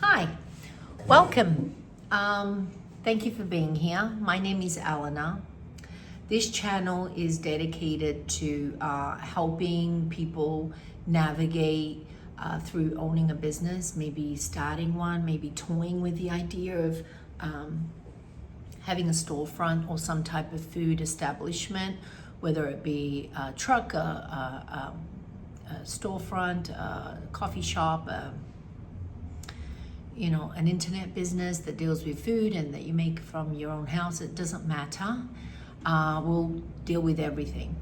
Hi, welcome. Thank you for being here. My name is Eleanor. This channel is dedicated to helping people navigate through owning a business, maybe starting one, maybe toying with the idea of having a storefront or some type of food establishment, whether it be a truck, a storefront, a coffee shop, an internet business that deals with food and that you make from your own house. It doesn't matter. We'll deal with everything.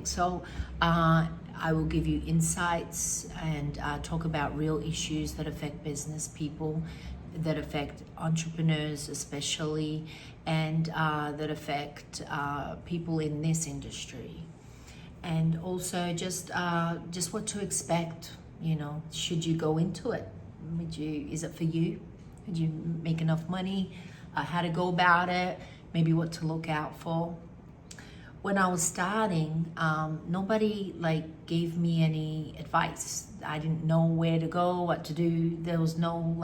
So I will give you insights and talk about real issues that affect business people, that affect entrepreneurs especially, and that affect people in this industry. And also just what to expect, should you go into it? Is it for you? Did you make enough money? How to go about it? Maybe what to look out for. When I was starting, nobody gave me any advice. I didn't know where to go, what to do. There was no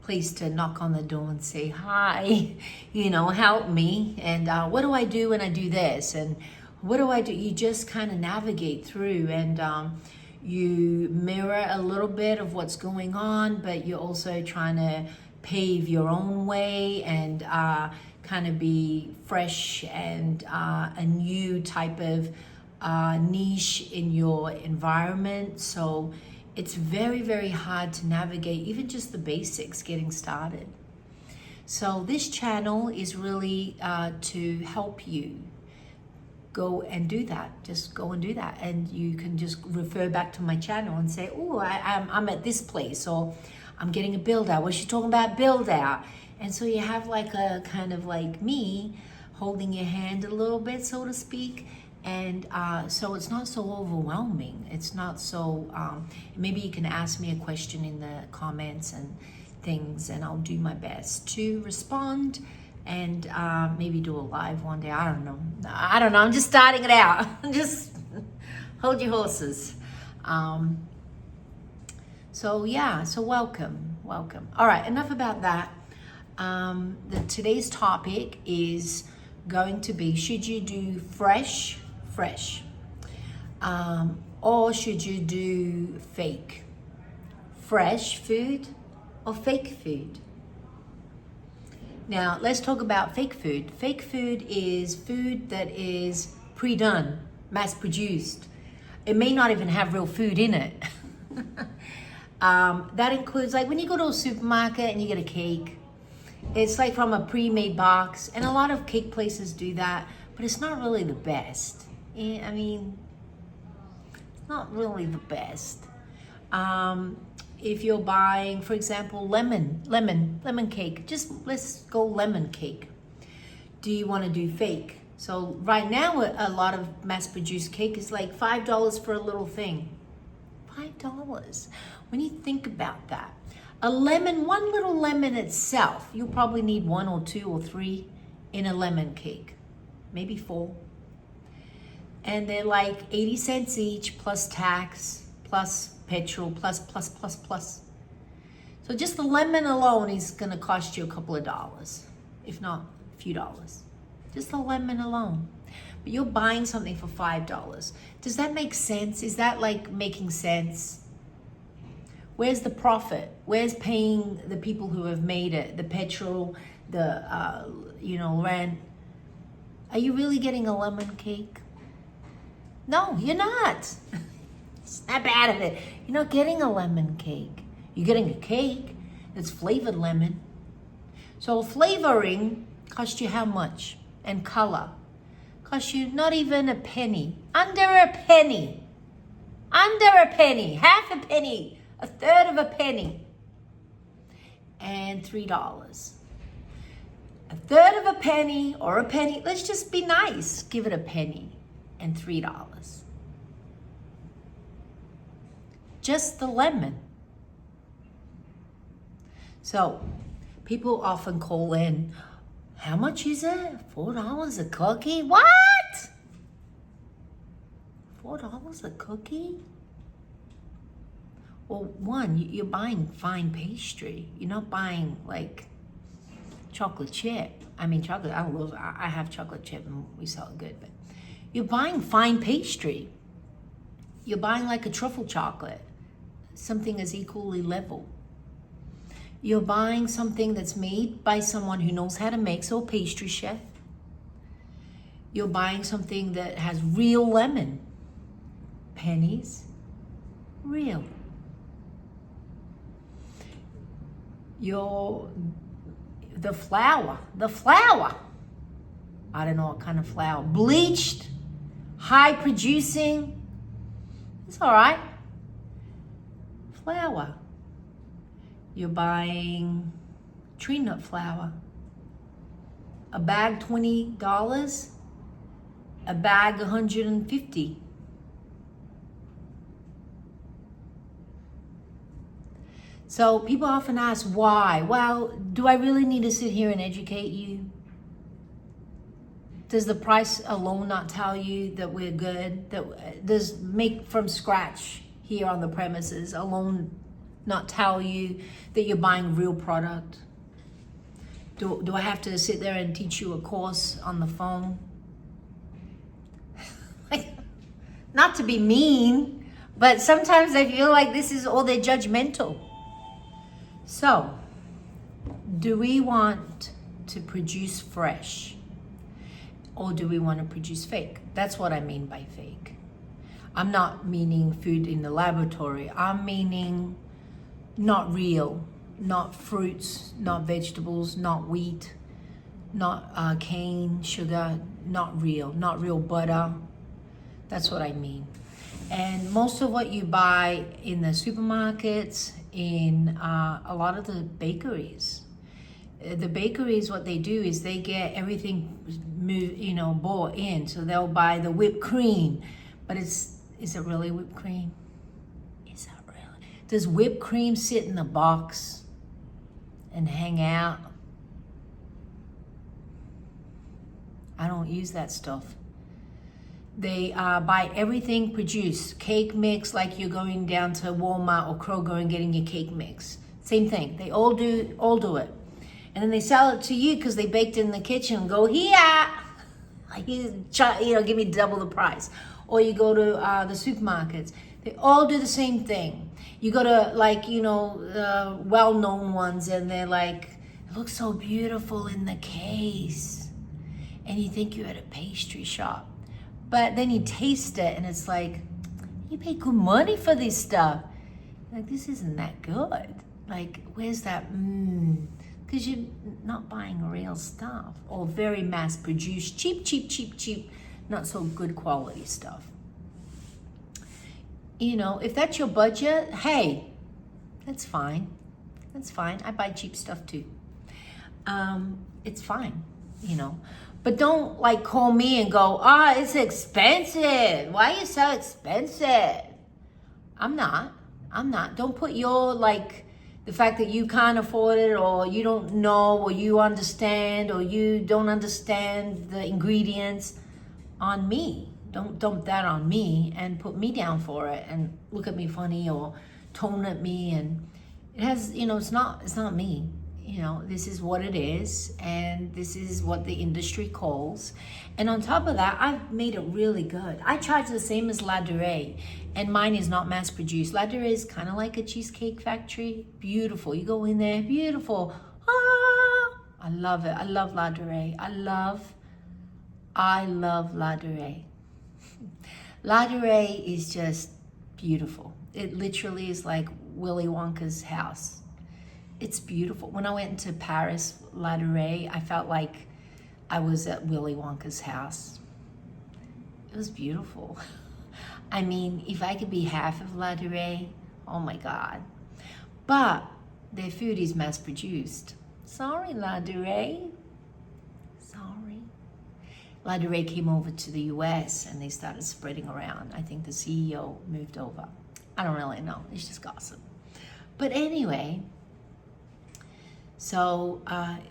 place to knock on the door and say, hi, help me. And what do I do when I do this? And what do I do? You just kind of navigate through, and you mirror a little bit of what's going on, but you're also trying to pave your own way and kind of be fresh and a new type of niche in your environment. So it's very, very hard to navigate even just the basics getting started. So this channel is really to help you go and do that. Just go and do that. And you can just refer back to my channel and say, oh, I'm at this place, or I'm getting a build out. What's she talking about build out? And so you have a kind of like me holding your hand a little bit, so to speak. And so it's not so overwhelming. It's not so, maybe you can ask me a question in the comments and things, and I'll do my best to respond. And maybe do a live one day. I don't know. I'm just starting it out. Just hold your horses. So welcome. All right, enough about that. Today's topic is going to be, should you do fresh, or should you do fake? Fresh food or fake food? Now, let's talk about fake food. Fake food is food that is pre-done, mass-produced. It may not even have real food in it. That includes, when you go to a supermarket and you get a cake, it's from a pre-made box, and a lot of cake places do that, but it's not really the best. I mean, it's not really the best. If you're buying, for example, lemon cake, let's go lemon cake. Do you want to do fake? So right now, a lot of mass-produced cake is $5 for a little thing. $5. When you think about that, one little lemon itself, you'll probably need 1 or 2 or 3 in a lemon cake, maybe 4. And they're 80 cents each, plus tax, plus petrol, plus. So just the lemon alone is going to cost you a couple of dollars, if not a few dollars. Just the lemon alone. But you're buying something for $5. Does that make sense? Is that making sense? Where's the profit? Where's paying the people who have made it, the petrol, the rent? Are you really getting a lemon cake? No, you're not. Snap out of it. You're not getting a lemon cake. You're getting a cake that's flavored lemon. So flavoring costs you how much? And color costs you not even a penny. Under a penny. Half a penny. A third of a penny. And $3. A third of a penny or a penny. Let's just be nice. Give it a penny. And $3. Just the lemon. So people often call in, how much is it? $4 a cookie? What? $4 a cookie? Well, one, you're buying fine pastry. You're not buying like chocolate chip. I mean, chocolate, I have chocolate chip and we sell it good, but you're buying fine pastry. You're buying like a truffle chocolate, something is equally level. You're buying something that's made by someone who knows how to make, so a pastry chef. You're buying something that has real lemon. Pennies, real. The flour. I don't know what kind of flour. Bleached, high producing. It's all right. Flour. You're buying tree nut flour. A bag $20, a bag $150. So people often ask why. Well, do I really need to sit here and educate you? Does the price alone not tell you that we're good? Does make from scratch here on the premises alone not tell you that you're buying real product? Do I have to sit there and teach you a course on the phone? Not to be mean, but sometimes I feel like this is all they're judgmental. So, do we want to produce fresh or do we want to produce fake? That's what I mean by fake. I'm not meaning food in the laboratory. I'm meaning not real, not fruits, not vegetables, not wheat, not cane, sugar, not real butter. That's what I mean. And most of what you buy in the supermarkets, in a lot of the bakeries, what they do is they get everything bought in. So they'll buy the whipped cream, but is it really whipped cream? Is that really? Does whipped cream sit in a box and hang out? I don't use that stuff. They buy everything produced. Cake mix, like you're going down to Walmart or Kroger and getting your cake mix. Same thing. They all do it. And then they sell it to you because they baked it in the kitchen. Go here, give me double the price. Or you go to the supermarkets. They all do the same thing. You go to the well-known ones and they're like, it looks so beautiful in the case. And you think you're at a pastry shop. But then you taste it and it's like, you pay good money for this stuff. Like, this isn't that good. Like, where's that Because you're not buying real stuff or very mass produced, cheap, not so good quality stuff. If that's your budget, hey, that's fine. I buy cheap stuff too. It's fine, But don't call me and go, it's expensive. Why are you so expensive? I'm not. Don't put your the fact that you can't afford it or you don't know or you understand or you don't understand the ingredients on me. Don't dump that on me and put me down for it and look at me funny or tone at me. And it has, it's not me. This is what it is, and this is what the industry calls. And on top of that, I've made it really good. I charge the same as La Durée, and mine is not mass produced. La Durée is kind of like a cheesecake factory. Beautiful. You go in there, beautiful. I love it. I love La Durée. I love La Durée. La Durée is just beautiful. It literally is like Willy Wonka's house. It's beautiful. When I went into Paris, La Durée, I felt like I was at Willy Wonka's house. It was beautiful. I mean, if I could be half of La Durée, oh my God. But their food is mass produced. Sorry, La Durée. Sorry. La Durée came over to the US and they started spreading around. I think the CEO moved over. I don't really know. It's just gossip. But anyway, so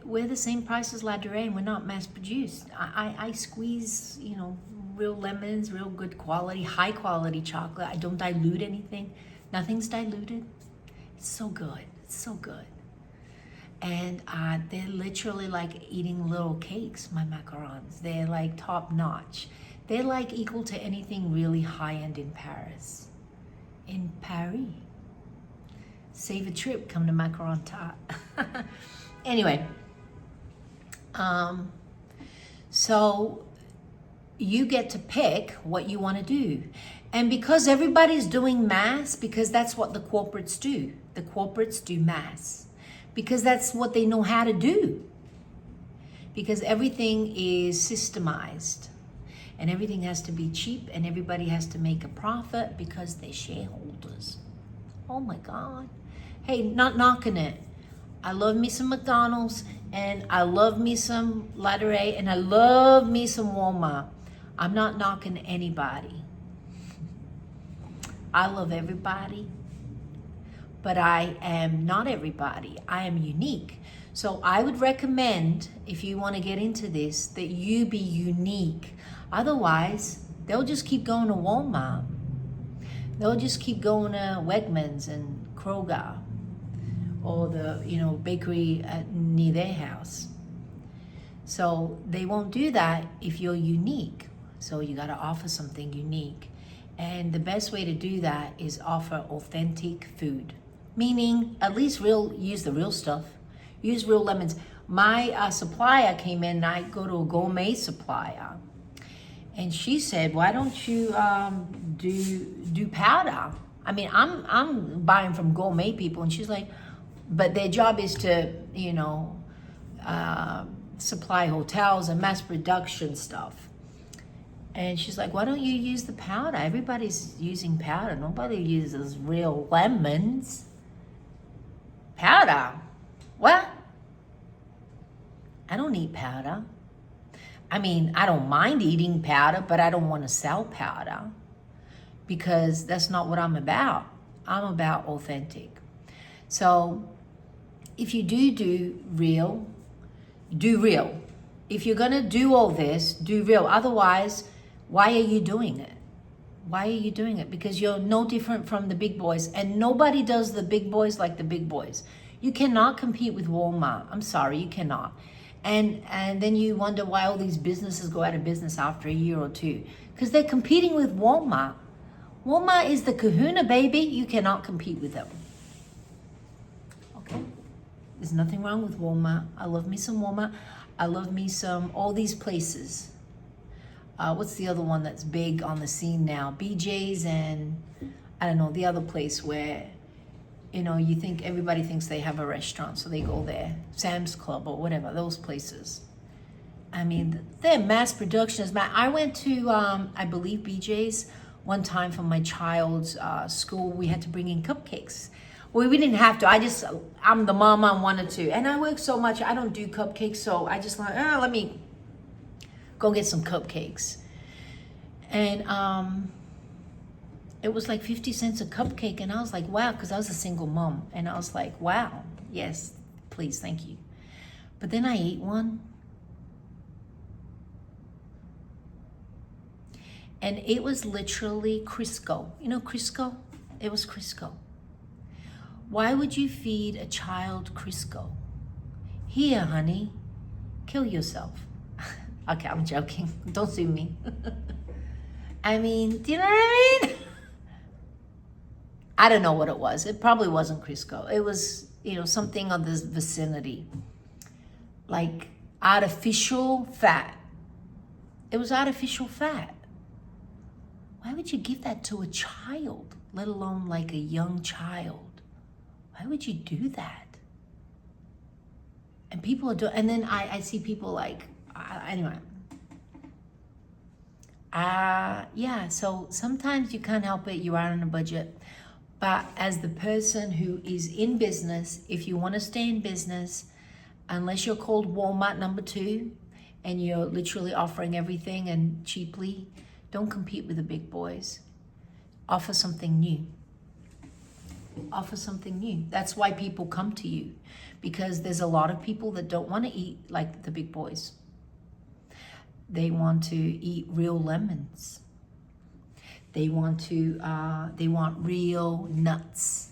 we're the same price as La Durée and we're not mass produced. I squeeze, real lemons, real good quality, high quality chocolate. I don't dilute anything. Nothing's diluted. It's so good. It's so good. And they're literally like eating little cakes, my macarons. They're like top notch. They're like equal to anything really high-end in Paris. In Paris. Save a trip, come to Macaron Tart. Anyway, so you get to pick what you want to do. And because everybody's doing mass, because that's what the corporates do. The corporates do mass. Because that's what they know how to do. Because everything is systemized. And everything has to be cheap, and everybody has to make a profit because they're shareholders. Oh my God. Hey, not knocking it. I love me some McDonald's, and I love me some Latteray, and I love me some Walmart. I'm not knocking anybody. I love everybody, but I am not everybody. I am unique. So I would recommend, if you want to get into this, that you be unique. Otherwise, they'll just keep going to Walmart. They'll just keep going to Wegmans and Kroger, or the bakery near their house. So they won't do that if you're unique. So you got to offer something unique. And the best way to do that is offer authentic food. Meaning, at least use the real stuff. Use real lemons. My supplier came in, and I go to a gourmet supplier. And she said, why don't you do powder? I mean, I'm buying from gourmet people. And she's like, but their job is to, supply hotels and mass production stuff. And she's like, why don't you use the powder? Everybody's using powder. Nobody uses real lemons. Powder? What? I don't eat powder. I mean, I don't mind eating powder, but I don't want to sell powder because that's not what I'm about. I'm about authentic. So if you do real, do real. If you're going to do all this, do real. Otherwise, why are you doing it? Why are you doing it? Because you're no different from the big boys, and nobody does the big boys like the big boys. You cannot compete with Walmart. I'm sorry, you cannot. And then you wonder why all these businesses go out of business after a year or two. Because they're competing with Walmart. Walmart is the kahuna, baby. You cannot compete with them. Okay? There's nothing wrong with Walmart. I love me some Walmart. I love me some, all these places. What's the other one that's big on the scene now? BJ's and, I don't know, the other place where, you think everybody thinks they have a restaurant, so they go there. Sam's Club or whatever, those places. I mean, their mass production is I went to, I believe, BJ's one time for my child's school. We had to bring in cupcakes. Well, we didn't have to. I'm the mom, I wanted to. And I work so much, I don't do cupcakes, so I just let me go get some cupcakes. And it was like 50 cents a cupcake, and I was like, wow, because I was a single mom. And I was like, wow, yes, please, thank you. But then I ate one. And it was literally Crisco. You know Crisco? It was Crisco. Why would you feed a child Crisco? Here, honey, kill yourself. Okay, I'm joking. Don't sue me. I mean, do you know what I mean? I don't know what it was. It probably wasn't Crisco. It was, something of this vicinity. Like artificial fat. It was artificial fat. Why would you give that to a child, let alone like a young child? Why would you do that? And people are doing, and then I see people like, anyway. Yeah, so sometimes you can't help it. You are on a budget. But as the person who is in business, if you want to stay in business, unless you're called Walmart number 2 and you're literally offering everything and cheaply, don't compete with the big boys. Offer something new. Offer something new. That's why people come to you, because there's a lot of people that don't want to eat like the big boys. They want to eat real lemons. They want real nuts.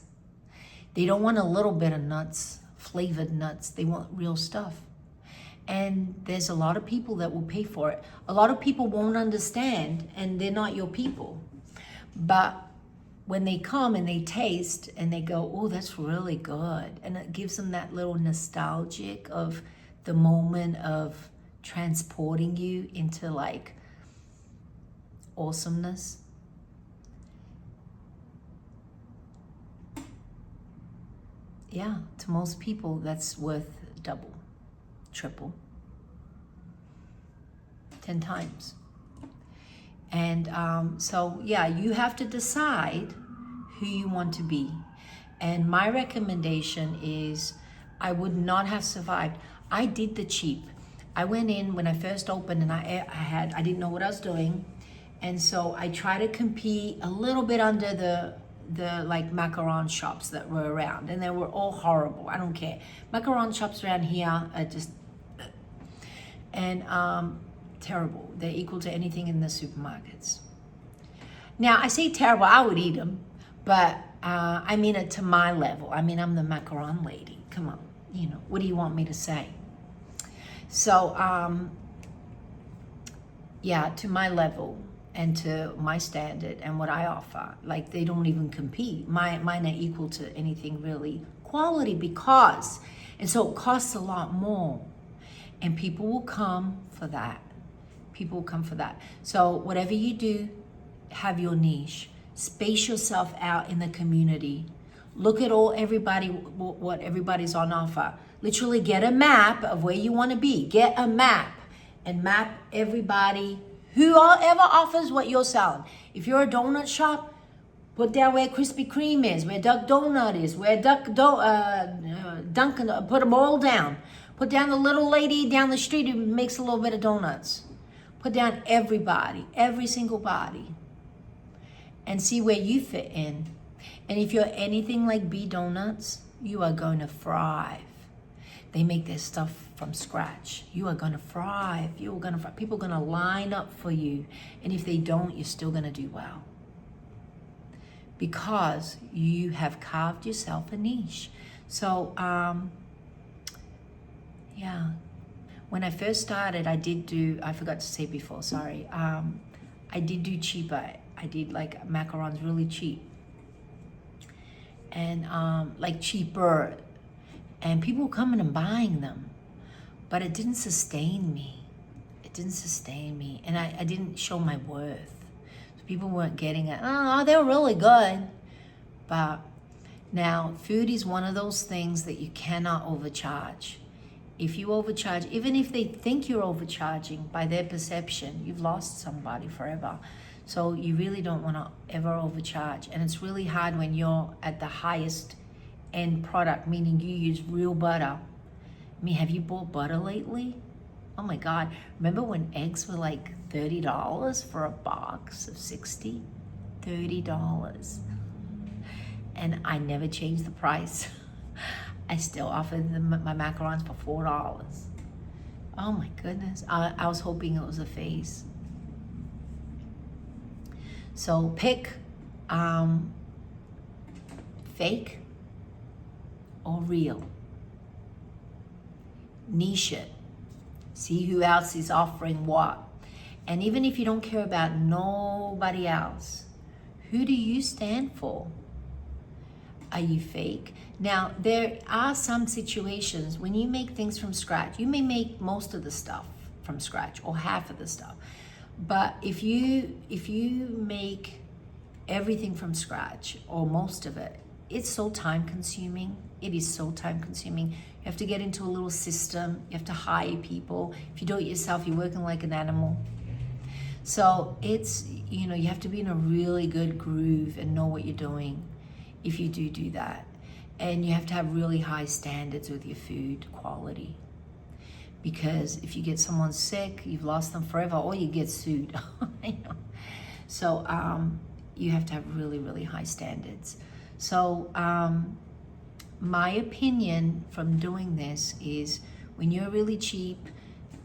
They don't want a little bit of nuts, flavored nuts. They want real stuff. And there's a lot of people that will pay for it. A lot of people won't understand, and they're not your people. But when they come and they taste and they go, oh, that's really good. And it gives them that little nostalgic of the moment of transporting you into like awesomeness. Yeah, to most people, that's worth double, triple, 10 times. And so, yeah, you have to decide who you want to be. And my recommendation is I would not have survived. I did the cheap. I went in when I first opened and I didn't know what I was doing. And so I tried to compete a little bit under the like macaron shops that were around, and they were all horrible. I don't care. Macaron shops around here are just, and terrible. They're equal to anything in the supermarkets. Now, I say terrible, I would eat them, but I mean it to my level. I mean, I'm the macaron lady. Come on, you know, what do you want me to say? So, yeah, to my level and to my standard and what I offer, like they don't even compete. Mine are equal to anything really quality because, and so it costs a lot more. And people will come for that. People will come for that. So whatever you do, have your niche. Space yourself out in the community. Look at what everybody's on offer. Literally get a map of where you want to be. Get a map and map everybody, whoever offers what you're selling. If you're a donut shop, put down where Krispy Kreme is, where Duck Donut is, where Dunkin', put them all down. Put down the little lady down the street who makes a little bit of donuts. Put down everybody, every single body, and see where you fit in. And if you're anything like B Donuts, you are going to thrive. They make their stuff from scratch. You are going to thrive. People are going to line up for you. And if they don't, you're still going to do well. Because you have carved yourself a niche. So, yeah. When I first started, I forgot to say before, sorry. I did do cheaper. I did like macarons really cheap. And like cheaper. And people were coming and buying them. But it didn't sustain me. It didn't sustain me. And I didn't show my worth. So people weren't getting it. Oh, they were really good. But now, food is one of those things that you cannot overcharge. If you overcharge, even if they think you're overcharging by their perception, you've lost somebody forever. So you really don't want to ever overcharge. And it's really hard when you're at the highest end product, meaning you use real butter. I mean, have you bought butter lately? Oh my God. Remember when eggs were like $30 for a box of 60? $30. And I never changed the price. I still offered them my macarons for $4. Oh my goodness. I was hoping it was a phase. So pick fake or real. Niche it. See who else is offering what. And even if you don't care about nobody else, who do you stand for? Are you fake? Now, there are some situations when you make things from scratch. You may make most of the stuff from scratch or half of the stuff. But if you make everything from scratch or most of it, it's so time consuming. It is so time consuming. You have to get into a little system. You have to hire people. If you do it yourself, you're working like an animal. So it's, you have to be in a really good groove and know what you're doing if you do that. And you have to have really high standards with your food quality. Because if you get someone sick, you've lost them forever, or you get sued. So you have to have really, really high standards. So my opinion from doing this is when you're really cheap,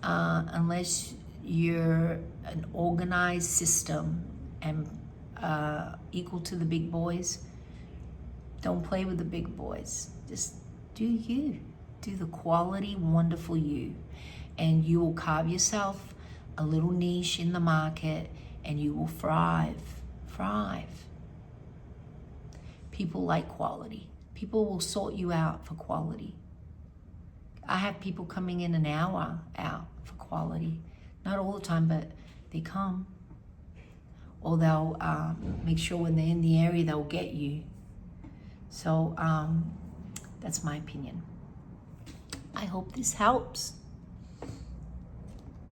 unless you're an organized system and equal to the big boys. Don't play with the big boys. Just do you. Do the quality, wonderful you. And you will carve yourself a little niche in the market and you will thrive. Thrive. People like quality. People will sort you out for quality. I have people coming in an hour out for quality. Not all the time, but they come. Or they'll make sure when they're in the area, they'll get you. So that's my opinion. I hope this helps.